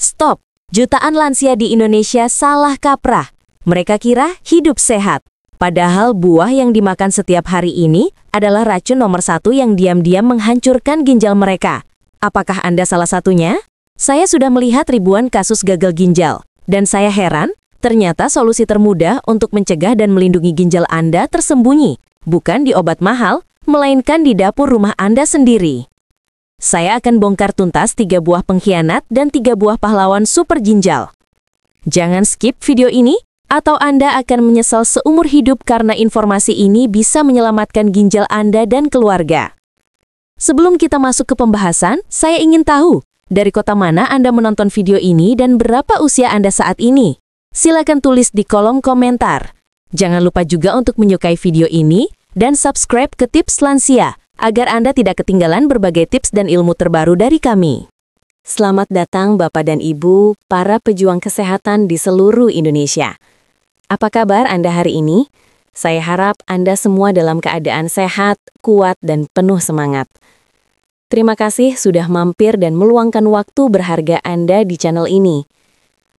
Stop! Jutaan lansia di Indonesia salah kaprah. Mereka kira hidup sehat. Padahal buah yang dimakan setiap hari ini adalah racun nomor 1 yang diam-diam menghancurkan ginjal mereka. Apakah Anda salah satunya? Saya sudah melihat ribuan kasus gagal ginjal. Dan saya heran, ternyata solusi termudah untuk mencegah dan melindungi ginjal Anda tersembunyi. Bukan di obat mahal, melainkan di dapur rumah Anda sendiri. Saya akan bongkar tuntas 3 buah pengkhianat dan 3 buah pahlawan super ginjal. Jangan skip video ini, atau Anda akan menyesal seumur hidup karena informasi ini bisa menyelamatkan ginjal Anda dan keluarga. Sebelum kita masuk ke pembahasan, saya ingin tahu, dari kota mana Anda menonton video ini dan berapa usia Anda saat ini? Silakan tulis di kolom komentar. Jangan lupa juga untuk menyukai video ini dan subscribe ke Tips Lansia, agar Anda tidak ketinggalan berbagai tips dan ilmu terbaru dari kami. Selamat datang Bapak dan Ibu, para pejuang kesehatan di seluruh Indonesia. Apa kabar Anda hari ini? Saya harap Anda semua dalam keadaan sehat, kuat, dan penuh semangat. Terima kasih sudah mampir dan meluangkan waktu berharga Anda di channel ini.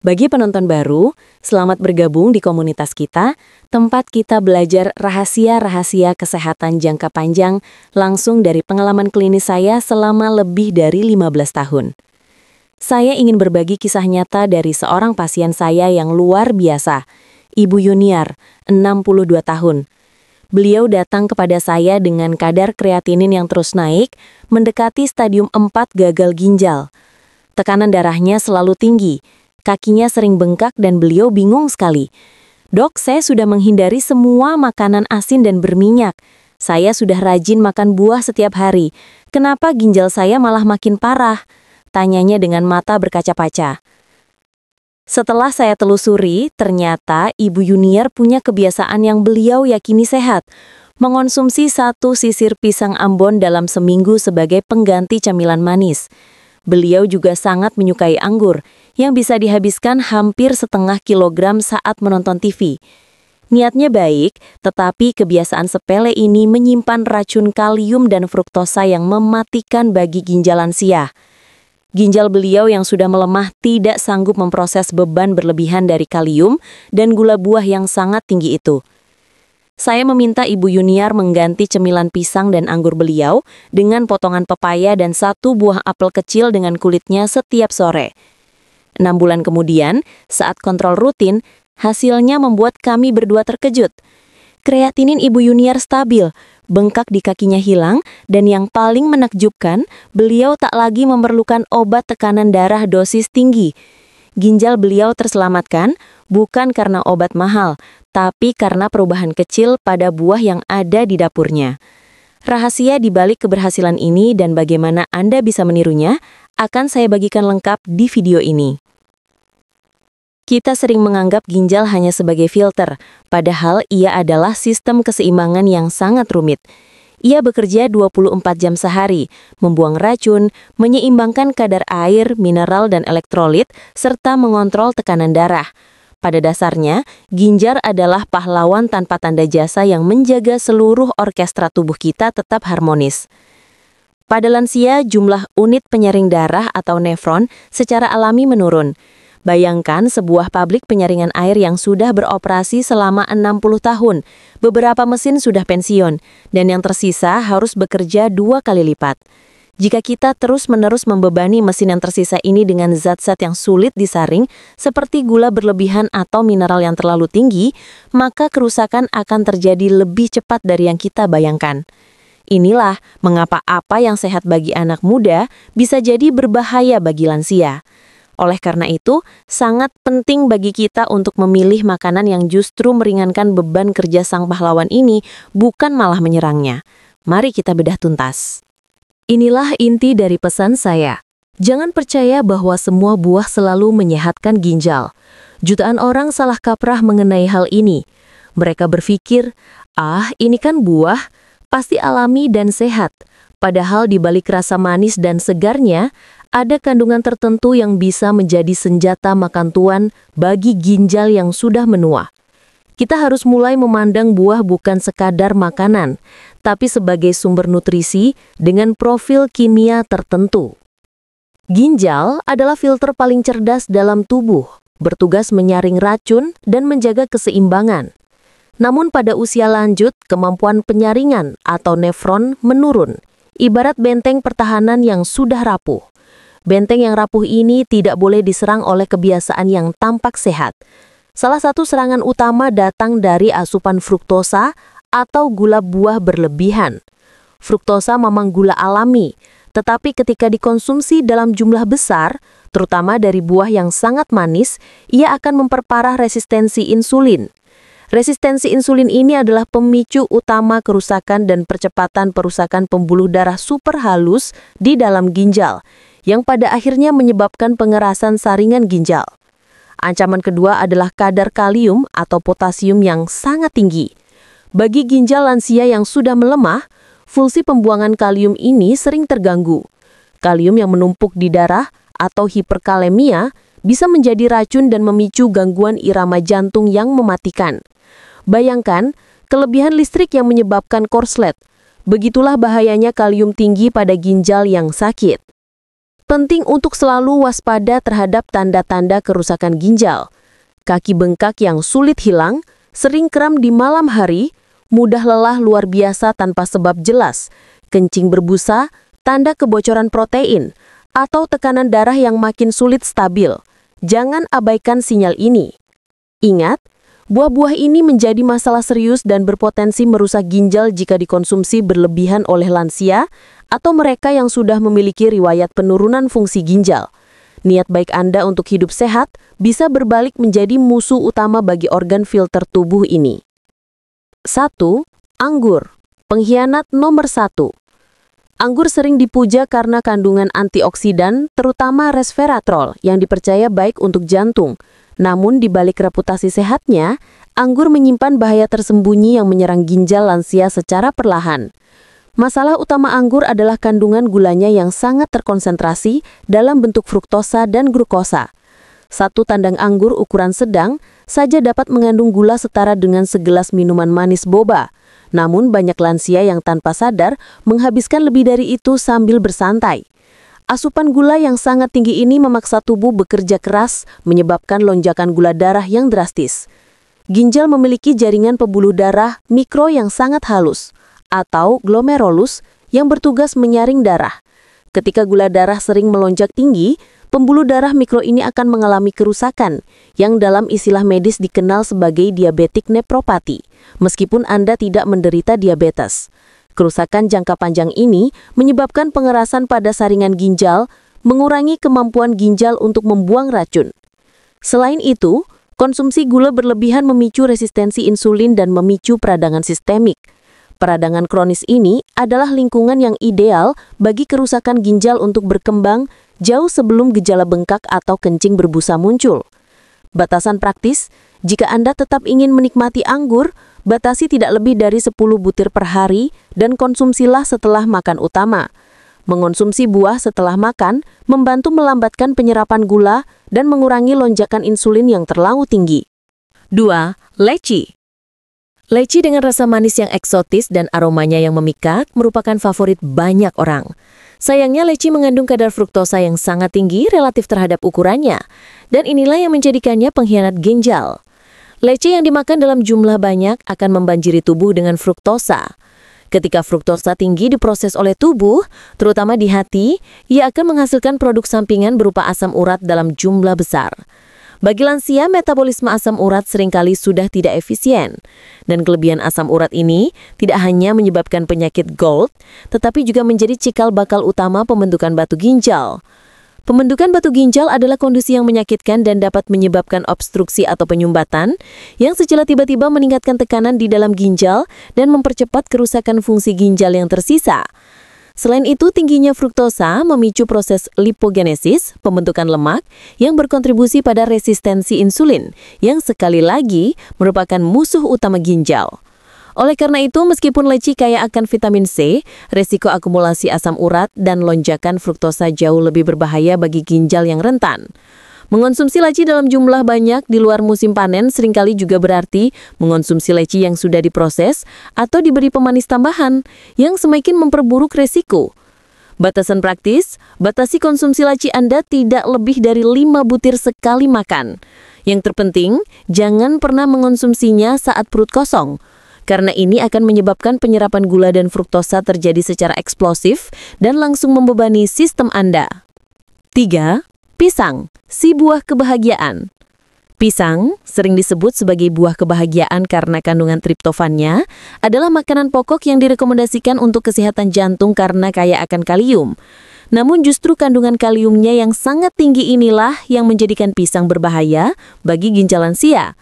Bagi penonton baru, selamat bergabung di komunitas kita, tempat kita belajar rahasia-rahasia kesehatan jangka panjang langsung dari pengalaman klinis saya selama lebih dari 15 tahun. Saya ingin berbagi kisah nyata dari seorang pasien saya yang luar biasa, Ibu Yuniar, 62 tahun. Beliau datang kepada saya dengan kadar kreatinin yang terus naik, mendekati stadium 4 gagal ginjal. Tekanan darahnya selalu tinggi, kakinya sering bengkak dan beliau bingung sekali. Dok, saya sudah menghindari semua makanan asin dan berminyak. Saya sudah rajin makan buah setiap hari. Kenapa ginjal saya malah makin parah? Tanyanya dengan mata berkaca-kaca. Setelah saya telusuri, ternyata Ibu Yuniar punya kebiasaan yang beliau yakini sehat. Mengonsumsi 1 sisir pisang Ambon dalam seminggu sebagai pengganti camilan manis. Beliau juga sangat menyukai anggur, yang bisa dihabiskan hampir setengah kilogram saat menonton TV. Niatnya baik, tetapi kebiasaan sepele ini menyimpan racun kalium dan fruktosa yang mematikan bagi ginjal lansia. Ginjal beliau yang sudah melemah tidak sanggup memproses beban berlebihan dari kalium dan gula buah yang sangat tinggi itu. Saya meminta Ibu Yuniar mengganti cemilan pisang dan anggur beliau dengan potongan pepaya dan 1 buah apel kecil dengan kulitnya setiap sore. 6 bulan kemudian, saat kontrol rutin, hasilnya membuat kami berdua terkejut. Kreatinin Ibu Yuniar stabil, bengkak di kakinya hilang, dan yang paling menakjubkan, beliau tak lagi memerlukan obat tekanan darah dosis tinggi. Ginjal beliau terselamatkan bukan karena obat mahal, tapi karena perubahan kecil pada buah yang ada di dapurnya. Rahasia di balik keberhasilan ini dan bagaimana Anda bisa menirunya akan saya bagikan lengkap di video ini. Kita sering menganggap ginjal hanya sebagai filter, padahal ia adalah sistem keseimbangan yang sangat rumit. Ia bekerja 24 jam sehari, membuang racun, menyeimbangkan kadar air, mineral, dan elektrolit, serta mengontrol tekanan darah. Pada dasarnya, ginjal adalah pahlawan tanpa tanda jasa yang menjaga seluruh orkestra tubuh kita tetap harmonis. Pada lansia, jumlah unit penyaring darah atau nefron secara alami menurun. Bayangkan sebuah pabrik penyaringan air yang sudah beroperasi selama 60 tahun. Beberapa mesin sudah pensiun, dan yang tersisa harus bekerja 2 kali lipat. Jika kita terus-menerus membebani mesin yang tersisa ini dengan zat-zat yang sulit disaring, seperti gula berlebihan atau mineral yang terlalu tinggi, maka kerusakan akan terjadi lebih cepat dari yang kita bayangkan. Inilah mengapa apa yang sehat bagi anak muda bisa jadi berbahaya bagi lansia. Oleh karena itu, sangat penting bagi kita untuk memilih makanan yang justru meringankan beban kerja sang pahlawan ini, bukan malah menyerangnya. Mari kita bedah tuntas. Inilah inti dari pesan saya. Jangan percaya bahwa semua buah selalu menyehatkan ginjal. Jutaan orang salah kaprah mengenai hal ini. Mereka berpikir, ini kan buah, pasti alami dan sehat. Padahal di balik rasa manis dan segarnya, ada kandungan tertentu yang bisa menjadi senjata makan tuan bagi ginjal yang sudah menua. Kita harus mulai memandang buah bukan sekadar makanan, tapi sebagai sumber nutrisi dengan profil kimia tertentu. Ginjal adalah filter paling cerdas dalam tubuh, bertugas menyaring racun dan menjaga keseimbangan. Namun pada usia lanjut, kemampuan penyaringan atau nefron menurun, ibarat benteng pertahanan yang sudah rapuh. Benteng yang rapuh ini tidak boleh diserang oleh kebiasaan yang tampak sehat. Salah satu serangan utama datang dari asupan fruktosa atau gula buah berlebihan. Fruktosa memang gula alami, tetapi ketika dikonsumsi dalam jumlah besar, terutama dari buah yang sangat manis, ia akan memperparah resistensi insulin. Resistensi insulin ini adalah pemicu utama kerusakan dan percepatan perusakan pembuluh darah super halus di dalam ginjal, yang pada akhirnya menyebabkan pengerasan saringan ginjal. Ancaman kedua adalah kadar kalium atau potasium yang sangat tinggi. Bagi ginjal lansia yang sudah melemah, fungsi pembuangan kalium ini sering terganggu. Kalium yang menumpuk di darah atau hiperkalemia bisa menjadi racun dan memicu gangguan irama jantung yang mematikan. Bayangkan, kelebihan listrik yang menyebabkan korslet. Begitulah bahayanya kalium tinggi pada ginjal yang sakit. Penting untuk selalu waspada terhadap tanda-tanda kerusakan ginjal. Kaki bengkak yang sulit hilang, sering kram di malam hari, mudah lelah luar biasa tanpa sebab jelas, kencing berbusa, tanda kebocoran protein, atau tekanan darah yang makin sulit stabil. Jangan abaikan sinyal ini. Ingat, buah-buah ini menjadi masalah serius dan berpotensi merusak ginjal jika dikonsumsi berlebihan oleh lansia atau mereka yang sudah memiliki riwayat penurunan fungsi ginjal. Niat baik Anda untuk hidup sehat bisa berbalik menjadi musuh utama bagi organ filter tubuh ini. 1. Anggur, pengkhianat nomor 1. Anggur sering dipuja karena kandungan antioksidan, terutama resveratrol, yang dipercaya baik untuk jantung. Namun di balik reputasi sehatnya, anggur menyimpan bahaya tersembunyi yang menyerang ginjal lansia secara perlahan. Masalah utama anggur adalah kandungan gulanya yang sangat terkonsentrasi dalam bentuk fruktosa dan glukosa. Satu tandang anggur ukuran sedang saja dapat mengandung gula setara dengan segelas minuman manis boba. Namun banyak lansia yang tanpa sadar menghabiskan lebih dari itu sambil bersantai. Asupan gula yang sangat tinggi ini memaksa tubuh bekerja keras, menyebabkan lonjakan gula darah yang drastis. Ginjal memiliki jaringan pembuluh darah mikro yang sangat halus, atau glomerulus yang bertugas menyaring darah. Ketika gula darah sering melonjak tinggi, pembuluh darah mikro ini akan mengalami kerusakan, yang dalam istilah medis dikenal sebagai diabetik nefropati, meskipun Anda tidak menderita diabetes. Kerusakan jangka panjang ini menyebabkan pengerasan pada saringan ginjal, mengurangi kemampuan ginjal untuk membuang racun. Selain itu, konsumsi gula berlebihan memicu resistensi insulin dan memicu peradangan sistemik. Peradangan kronis ini adalah lingkungan yang ideal bagi kerusakan ginjal untuk berkembang jauh sebelum gejala bengkak atau kencing berbusa muncul. Batasan praktis, jika Anda tetap ingin menikmati anggur, batasi tidak lebih dari 10 butir per hari dan konsumsilah setelah makan utama. Mengonsumsi buah setelah makan membantu melambatkan penyerapan gula dan mengurangi lonjakan insulin yang terlalu tinggi. 2. Leci. Leci dengan rasa manis yang eksotis dan aromanya yang memikat merupakan favorit banyak orang. Sayangnya leci mengandung kadar fruktosa yang sangat tinggi relatif terhadap ukurannya, dan inilah yang menjadikannya pengkhianat ginjal. Leci yang dimakan dalam jumlah banyak akan membanjiri tubuh dengan fruktosa. Ketika fruktosa tinggi diproses oleh tubuh, terutama di hati, ia akan menghasilkan produk sampingan berupa asam urat dalam jumlah besar. Bagi lansia, metabolisme asam urat seringkali sudah tidak efisien. Dan kelebihan asam urat ini tidak hanya menyebabkan penyakit GOLD, tetapi juga menjadi cikal bakal utama pembentukan batu ginjal. Pembentukan batu ginjal adalah kondisi yang menyakitkan dan dapat menyebabkan obstruksi atau penyumbatan, yang secara tiba-tiba meningkatkan tekanan di dalam ginjal dan mempercepat kerusakan fungsi ginjal yang tersisa. Selain itu, tingginya fruktosa memicu proses lipogenesis, pembentukan lemak, yang berkontribusi pada resistensi insulin, yang sekali lagi merupakan musuh utama ginjal. Oleh karena itu, meskipun leci kaya akan vitamin C, resiko akumulasi asam urat dan lonjakan fruktosa jauh lebih berbahaya bagi ginjal yang rentan. Mengonsumsi leci dalam jumlah banyak di luar musim panen seringkali juga berarti mengonsumsi leci yang sudah diproses atau diberi pemanis tambahan yang semakin memperburuk resiko. Batasan praktis, batasi konsumsi laci Anda tidak lebih dari 5 butir sekali makan. Yang terpenting, jangan pernah mengonsumsinya saat perut kosong, karena ini akan menyebabkan penyerapan gula dan fruktosa terjadi secara eksplosif dan langsung membebani sistem Anda. 3. Pisang, si buah kebahagiaan. Pisang, sering disebut sebagai buah kebahagiaan karena kandungan triptofannya, adalah makanan pokok yang direkomendasikan untuk kesehatan jantung karena kaya akan kalium. Namun justru kandungan kaliumnya yang sangat tinggi inilah yang menjadikan pisang berbahaya bagi ginjal lansia.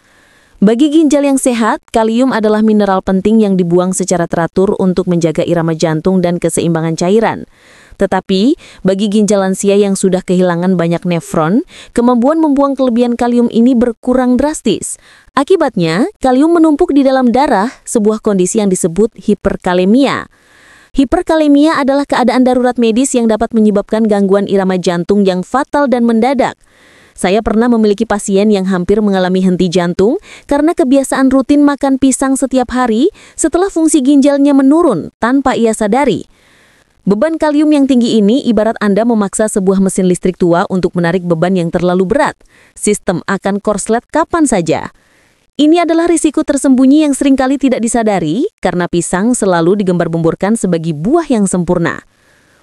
Bagi ginjal yang sehat, kalium adalah mineral penting yang dibuang secara teratur untuk menjaga irama jantung dan keseimbangan cairan. Tetapi, bagi ginjal lansia yang sudah kehilangan banyak nefron, kemampuan membuang kelebihan kalium ini berkurang drastis. Akibatnya, kalium menumpuk di dalam darah, sebuah kondisi yang disebut hiperkalemia. Hiperkalemia adalah keadaan darurat medis yang dapat menyebabkan gangguan irama jantung yang fatal dan mendadak. Saya pernah memiliki pasien yang hampir mengalami henti jantung karena kebiasaan rutin makan pisang setiap hari setelah fungsi ginjalnya menurun tanpa ia sadari. Beban kalium yang tinggi ini ibarat Anda memaksa sebuah mesin listrik tua untuk menarik beban yang terlalu berat. Sistem akan korslet kapan saja. Ini adalah risiko tersembunyi yang seringkali tidak disadari karena pisang selalu digembar-gemborkan sebagai buah yang sempurna.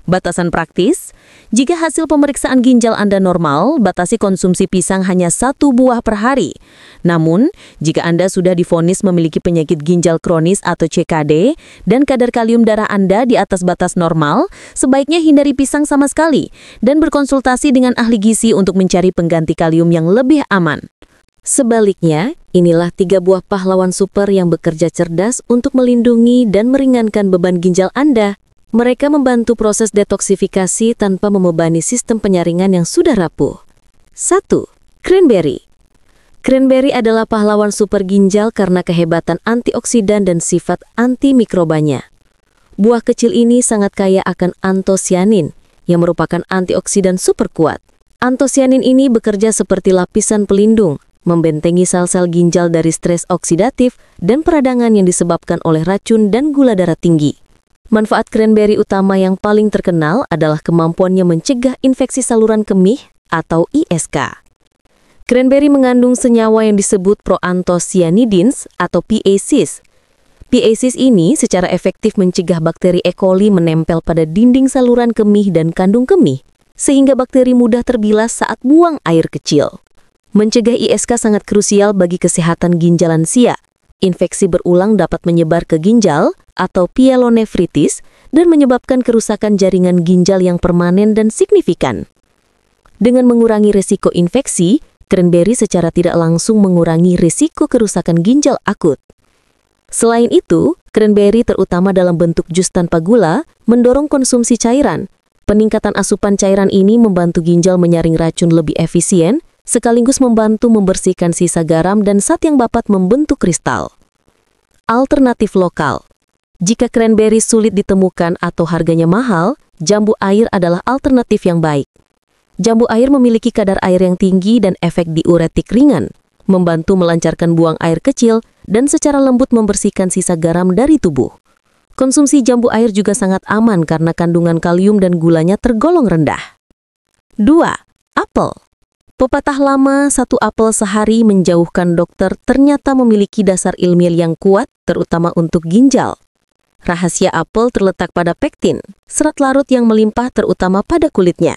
Batasan praktis, jika hasil pemeriksaan ginjal Anda normal, batasi konsumsi pisang hanya 1 buah per hari. Namun, jika Anda sudah divonis memiliki penyakit ginjal kronis atau CKD dan kadar kalium darah Anda di atas batas normal, sebaiknya hindari pisang sama sekali dan berkonsultasi dengan ahli gizi untuk mencari pengganti kalium yang lebih aman. Sebaliknya, inilah 3 buah pahlawan super yang bekerja cerdas untuk melindungi dan meringankan beban ginjal Anda. Mereka membantu proses detoksifikasi tanpa membebani sistem penyaringan yang sudah rapuh. 1. Cranberry. Cranberry adalah pahlawan super ginjal karena kehebatan antioksidan dan sifat antimikrobanya. Buah kecil ini sangat kaya akan antosianin, yang merupakan antioksidan super kuat. Antosianin ini bekerja seperti lapisan pelindung, membentengi sel-sel ginjal dari stres oksidatif dan peradangan yang disebabkan oleh racun dan gula darah tinggi. Manfaat cranberry utama yang paling terkenal adalah kemampuannya mencegah infeksi saluran kemih atau ISK. Cranberry mengandung senyawa yang disebut proanthocyanidins atau PACs. PACs ini secara efektif mencegah bakteri E. coli menempel pada dinding saluran kemih dan kandung kemih, sehingga bakteri mudah terbilas saat buang air kecil. Mencegah ISK sangat krusial bagi kesehatan ginjal lansia. Infeksi berulang dapat menyebar ke ginjal atau pyelonefritis dan menyebabkan kerusakan jaringan ginjal yang permanen dan signifikan. Dengan mengurangi risiko infeksi, cranberry secara tidak langsung mengurangi risiko kerusakan ginjal akut. Selain itu, cranberry terutama dalam bentuk jus tanpa gula mendorong konsumsi cairan. Peningkatan asupan cairan ini membantu ginjal menyaring racun lebih efisien, sekaligus membantu membersihkan sisa garam dan zat yang dapat membentuk kristal. Alternatif lokal. Jika cranberry sulit ditemukan atau harganya mahal, jambu air adalah alternatif yang baik. Jambu air memiliki kadar air yang tinggi dan efek diuretik ringan, membantu melancarkan buang air kecil dan secara lembut membersihkan sisa garam dari tubuh. Konsumsi jambu air juga sangat aman karena kandungan kalium dan gulanya tergolong rendah. 2. Apel. Pepatah lama, 1 apel sehari menjauhkan dokter ternyata memiliki dasar ilmiah yang kuat, terutama untuk ginjal. Rahasia apel terletak pada pektin, serat larut yang melimpah terutama pada kulitnya.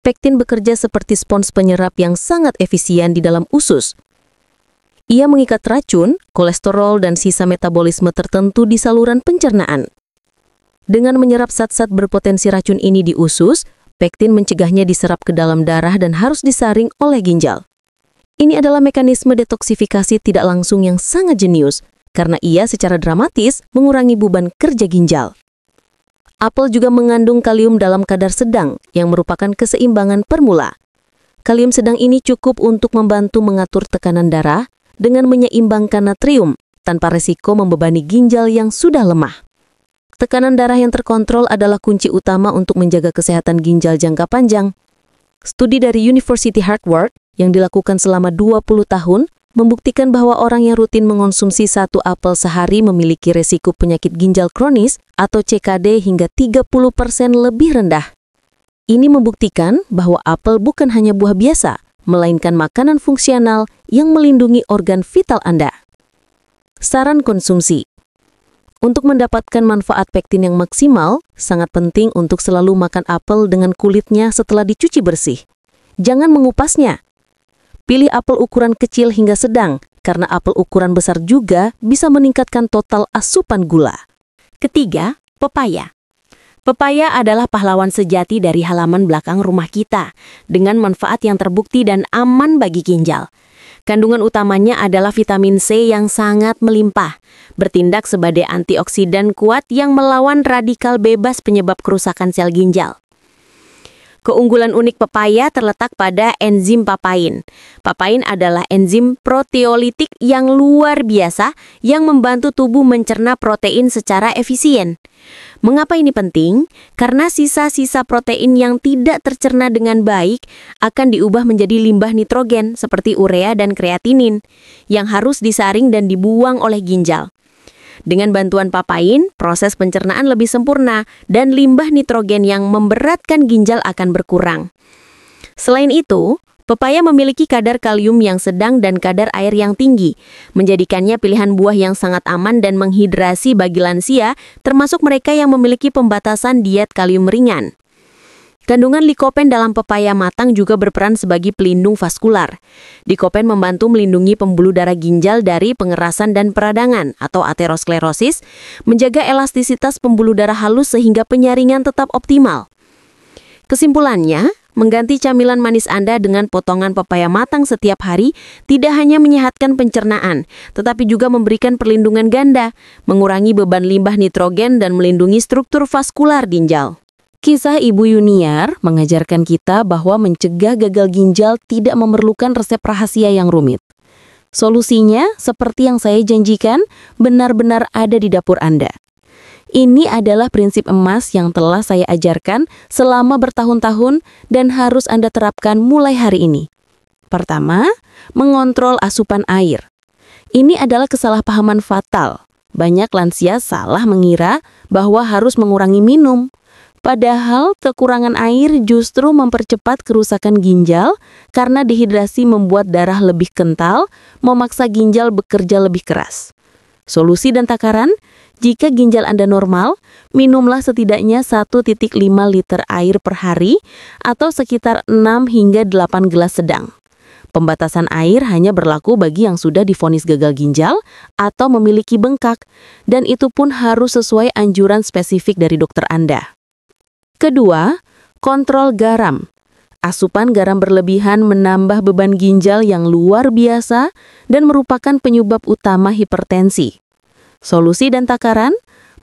Pektin bekerja seperti spons penyerap yang sangat efisien di dalam usus. Ia mengikat racun, kolesterol, dan sisa metabolisme tertentu di saluran pencernaan. Dengan menyerap zat-zat berpotensi racun ini di usus, pektin mencegahnya diserap ke dalam darah dan harus disaring oleh ginjal. Ini adalah mekanisme detoksifikasi tidak langsung yang sangat jenius, karena ia secara dramatis mengurangi beban kerja ginjal. Apel juga mengandung kalium dalam kadar sedang, yang merupakan keseimbangan permula. Kalium sedang ini cukup untuk membantu mengatur tekanan darah dengan menyeimbangkan natrium, tanpa resiko membebani ginjal yang sudah lemah. Tekanan darah yang terkontrol adalah kunci utama untuk menjaga kesehatan ginjal jangka panjang. Studi dari University Harvard yang dilakukan selama 20 tahun membuktikan bahwa orang yang rutin mengonsumsi 1 apel sehari memiliki resiko penyakit ginjal kronis atau CKD hingga 30% lebih rendah. Ini membuktikan bahwa apel bukan hanya buah biasa, melainkan makanan fungsional yang melindungi organ vital Anda. Saran konsumsi. Untuk mendapatkan manfaat pektin yang maksimal, sangat penting untuk selalu makan apel dengan kulitnya setelah dicuci bersih. Jangan mengupasnya. Pilih apel ukuran kecil hingga sedang, karena apel ukuran besar juga bisa meningkatkan total asupan gula. Ketiga, pepaya. Pepaya adalah pahlawan sejati dari halaman belakang rumah kita, dengan manfaat yang terbukti dan aman bagi ginjal. Kandungan utamanya adalah vitamin C yang sangat melimpah, bertindak sebagai antioksidan kuat yang melawan radikal bebas penyebab kerusakan sel ginjal. Keunggulan unik pepaya terletak pada enzim papain. Papain adalah enzim proteolitik yang luar biasa yang membantu tubuh mencerna protein secara efisien. Mengapa ini penting? Karena sisa-sisa protein yang tidak tercerna dengan baik akan diubah menjadi limbah nitrogen seperti urea dan kreatinin yang harus disaring dan dibuang oleh ginjal. Dengan bantuan papain, proses pencernaan lebih sempurna dan limbah nitrogen yang memberatkan ginjal akan berkurang. Selain itu, pepaya memiliki kadar kalium yang sedang dan kadar air yang tinggi, menjadikannya pilihan buah yang sangat aman dan menghidrasi bagi lansia, termasuk mereka yang memiliki pembatasan diet kalium ringan. Kandungan likopen dalam pepaya matang juga berperan sebagai pelindung vaskular. Likopen membantu melindungi pembuluh darah ginjal dari pengerasan dan peradangan atau aterosklerosis, menjaga elastisitas pembuluh darah halus sehingga penyaringan tetap optimal. Kesimpulannya, mengganti camilan manis Anda dengan potongan pepaya matang setiap hari tidak hanya menyehatkan pencernaan, tetapi juga memberikan perlindungan ganda, mengurangi beban limbah nitrogen dan melindungi struktur vaskular ginjal. Kisah Ibu Yuniar mengajarkan kita bahwa mencegah gagal ginjal tidak memerlukan resep rahasia yang rumit. Solusinya, seperti yang saya janjikan, benar-benar ada di dapur Anda. Ini adalah prinsip emas yang telah saya ajarkan selama bertahun-tahun dan harus Anda terapkan mulai hari ini. Pertama, mengontrol asupan air. Ini adalah kesalahpahaman fatal. Banyak lansia salah mengira bahwa harus mengurangi minum. Padahal kekurangan air justru mempercepat kerusakan ginjal karena dehidrasi membuat darah lebih kental, memaksa ginjal bekerja lebih keras. Solusi dan takaran, jika ginjal Anda normal, minumlah setidaknya 1,5 liter air per hari atau sekitar 6 hingga 8 gelas sedang. Pembatasan air hanya berlaku bagi yang sudah divonis gagal ginjal atau memiliki bengkak, dan itu pun harus sesuai anjuran spesifik dari dokter Anda. Kedua, kontrol garam. Asupan garam berlebihan menambah beban ginjal yang luar biasa dan merupakan penyebab utama hipertensi. Solusi dan takaran,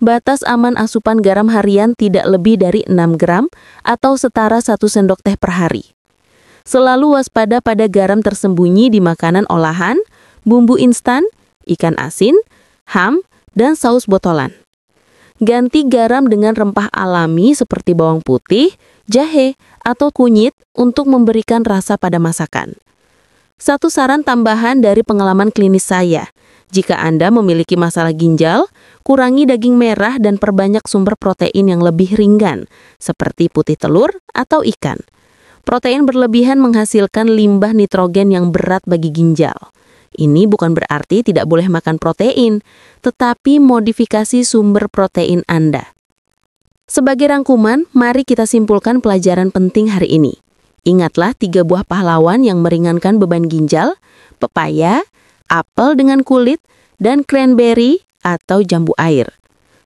batas aman asupan garam harian tidak lebih dari 6 gram atau setara 1 sendok teh per hari. Selalu waspada pada garam tersembunyi di makanan olahan, bumbu instan, ikan asin, ham, dan saus botolan. Ganti garam dengan rempah alami seperti bawang putih, jahe, atau kunyit untuk memberikan rasa pada masakan. Satu saran tambahan dari pengalaman klinis saya, jika Anda memiliki masalah ginjal, kurangi daging merah dan perbanyak sumber protein yang lebih ringan, seperti putih telur atau ikan. Protein berlebihan menghasilkan limbah nitrogen yang berat bagi ginjal. Ini bukan berarti tidak boleh makan protein, tetapi modifikasi sumber protein Anda. Sebagai rangkuman, mari kita simpulkan pelajaran penting hari ini. Ingatlah 3 buah pahlawan yang meringankan beban ginjal, pepaya, apel dengan kulit, dan cranberry atau jambu air.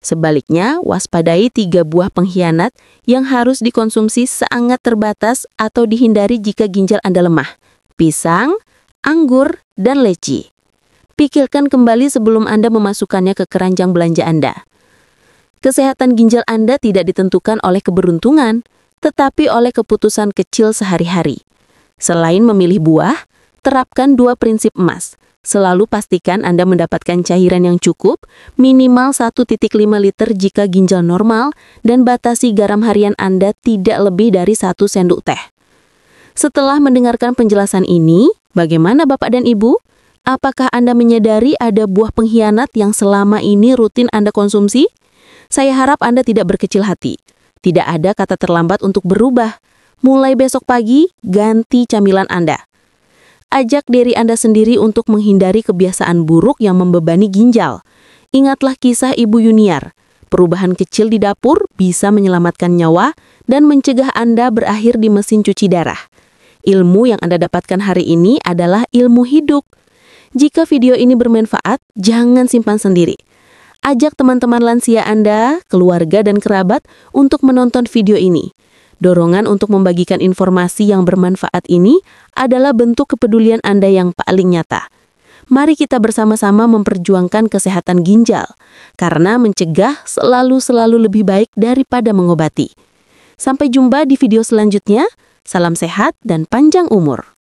Sebaliknya, waspadai 3 buah pengkhianat yang harus dikonsumsi sangat terbatas atau dihindari jika ginjal Anda lemah. Pisang, anggur, dan leci. Pikirkan kembali sebelum Anda memasukkannya ke keranjang belanja Anda. Kesehatan ginjal Anda tidak ditentukan oleh keberuntungan, tetapi oleh keputusan kecil sehari-hari. Selain memilih buah, terapkan 2 prinsip emas. Selalu pastikan Anda mendapatkan cairan yang cukup, minimal 1,5 liter jika ginjal normal, dan batasi garam harian Anda tidak lebih dari 1 sendok teh. Setelah mendengarkan penjelasan ini, bagaimana Bapak dan Ibu? Apakah Anda menyadari ada buah pengkhianat yang selama ini rutin Anda konsumsi? Saya harap Anda tidak berkecil hati. Tidak ada kata terlambat untuk berubah. Mulai besok pagi, ganti camilan Anda. Ajak diri Anda sendiri untuk menghindari kebiasaan buruk yang membebani ginjal. Ingatlah kisah Ibu Yuniar. Perubahan kecil di dapur bisa menyelamatkan nyawa dan mencegah Anda berakhir di mesin cuci darah. Ilmu yang Anda dapatkan hari ini adalah ilmu hidup. Jika video ini bermanfaat, jangan simpan sendiri. Ajak teman-teman lansia Anda, keluarga, dan kerabat untuk menonton video ini. Dorongan untuk membagikan informasi yang bermanfaat ini adalah bentuk kepedulian Anda yang paling nyata. Mari kita bersama-sama memperjuangkan kesehatan ginjal, karena mencegah selalu lebih baik daripada mengobati. Sampai jumpa di video selanjutnya. Salam sehat dan panjang umur.